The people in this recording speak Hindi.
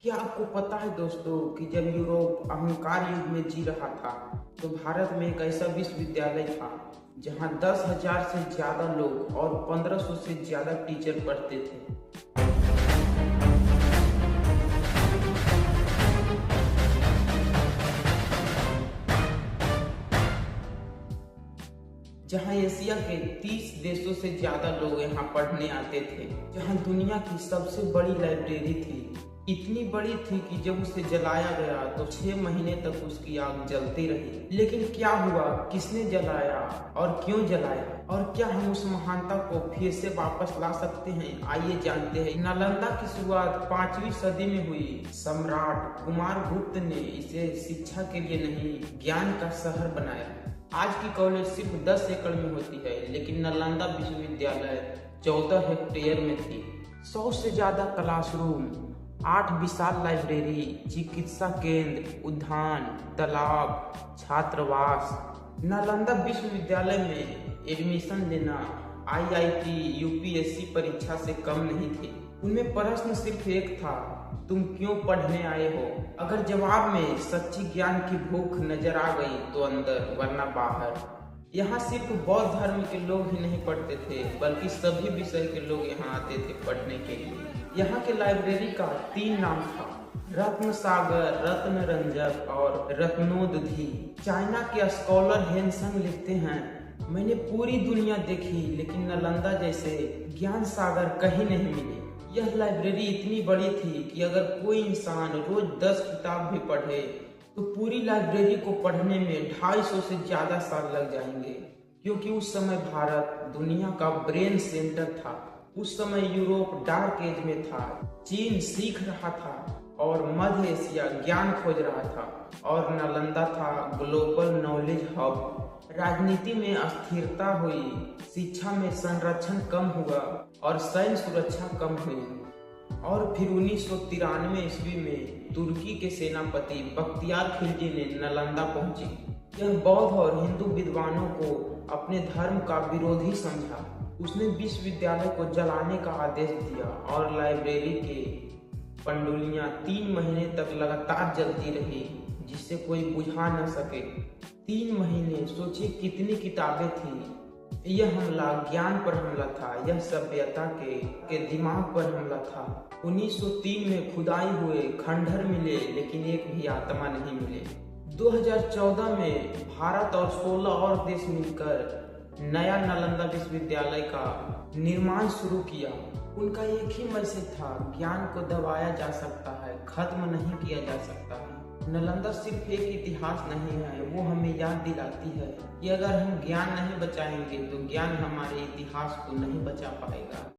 क्या आपको पता है दोस्तों कि जब यूरोप अहंकार युग में जी रहा था तो भारत में एक ऐसा विश्वविद्यालय था जहां 10,000 से ज्यादा लोग और 1,500 से ज्यादा टीचर पढ़ते थे। जहां एशिया के 30 देशों से ज्यादा लोग यहाँ पढ़ने आते थे, जहां दुनिया की सबसे बड़ी लाइब्रेरी थी। इतनी बड़ी थी कि जब उसे जलाया गया तो 6 महीने तक उसकी आग जलती रही। लेकिन क्या हुआ, किसने जलाया और क्यों जलाया, और क्या हम उस महानता को फिर से वापस ला सकते हैं? आइए जानते हैं। नालंदा की शुरुआत 5वीं सदी में हुई। सम्राट कुमारगुप्त ने इसे शिक्षा के लिए नहीं, ज्ञान का शहर बनाया। आज की कॉलेज सिर्फ 10 एकड़ में होती है, लेकिन नालंदा विश्वविद्यालय 14 हेक्टेयर में थी। 100 से ज्यादा क्लासरूम, 8 विशाल लाइब्रेरी, चिकित्सा केंद्र, उद्यान, तालाब, छात्रावास। नालंदा विश्वविद्यालय में एडमिशन लेना आईआईटी, यूपीएससी परीक्षा से कम नहीं थी। उनमें प्रश्न सिर्फ एक था, तुम क्यों पढ़ने आए हो? अगर जवाब में सच्ची ज्ञान की भूख नजर आ गई तो अंदर, वरना बाहर। यहाँ सिर्फ बौद्ध धर्म के लोग ही नहीं पढ़ते थे, बल्कि सभी विषय के लोग यहाँ आते थे पढ़ने के लिए। यहाँ के लाइब्रेरी का 3 नाम था, रत्न सागर, रत्न रंजक और रत्नोदधि। चाइना के स्कॉलर हेनसंग लिखते हैं, मैंने पूरी दुनिया देखी लेकिन नालंदा जैसे ज्ञान सागर कहीं नहीं मिले। यह लाइब्रेरी इतनी बड़ी थी कि अगर कोई इंसान रोज 10 किताब भी पढ़े तो पूरी लाइब्रेरी को पढ़ने में 250 से ज्यादा साल लग जाएंगे, क्योंकि उस समय भारत दुनिया का ब्रेन सेंटर था। उस समय यूरोप डार्क एज में था, चीन सीख रहा था और मध्य एशिया ज्ञान खोज रहा था, और नालंदा था ग्लोबल नॉलेज हब। राजनीति में अस्थिरता हुई, शिक्षा में संरक्षण कम हुआ और सैन्य सुरक्षा कम हुई। और फिर 1993 ईस्वी में तुर्की के सेनापति बख्तियार खिलजी ने नालंदा पहुंचे। यह बौद्ध और हिंदू विद्वानों को अपने धर्म का विरोधी समझा। उसने विश्वविद्यालय को जलाने का आदेश दिया और लाइब्रेरी के पंडुलियां 3 महीने तक लगातार जलती रही, जिससे कोई बुझा न सके। 3 महीने, सोचिए कितनी किताबें थी। यह हमला ज्ञान पर हमला था, यह सभ्यता के दिमाग पर हमला था। 1903 में खुदाई हुए, खंडहर मिले, लेकिन एक भी आत्मा नहीं मिले। 2014 में भारत और 16 और देश मिलकर नया नालंदा विश्वविद्यालय का निर्माण शुरू किया। उनका एक ही मैसेज था, ज्ञान को दबाया जा सकता है, खत्म नहीं किया जा सकता है। नालंदा सिर्फ एक इतिहास नहीं है, वो हमें याद दिलाती है कि अगर हम ज्ञान नहीं बचाएंगे तो ज्ञान हमारे इतिहास को नहीं बचा पाएगा।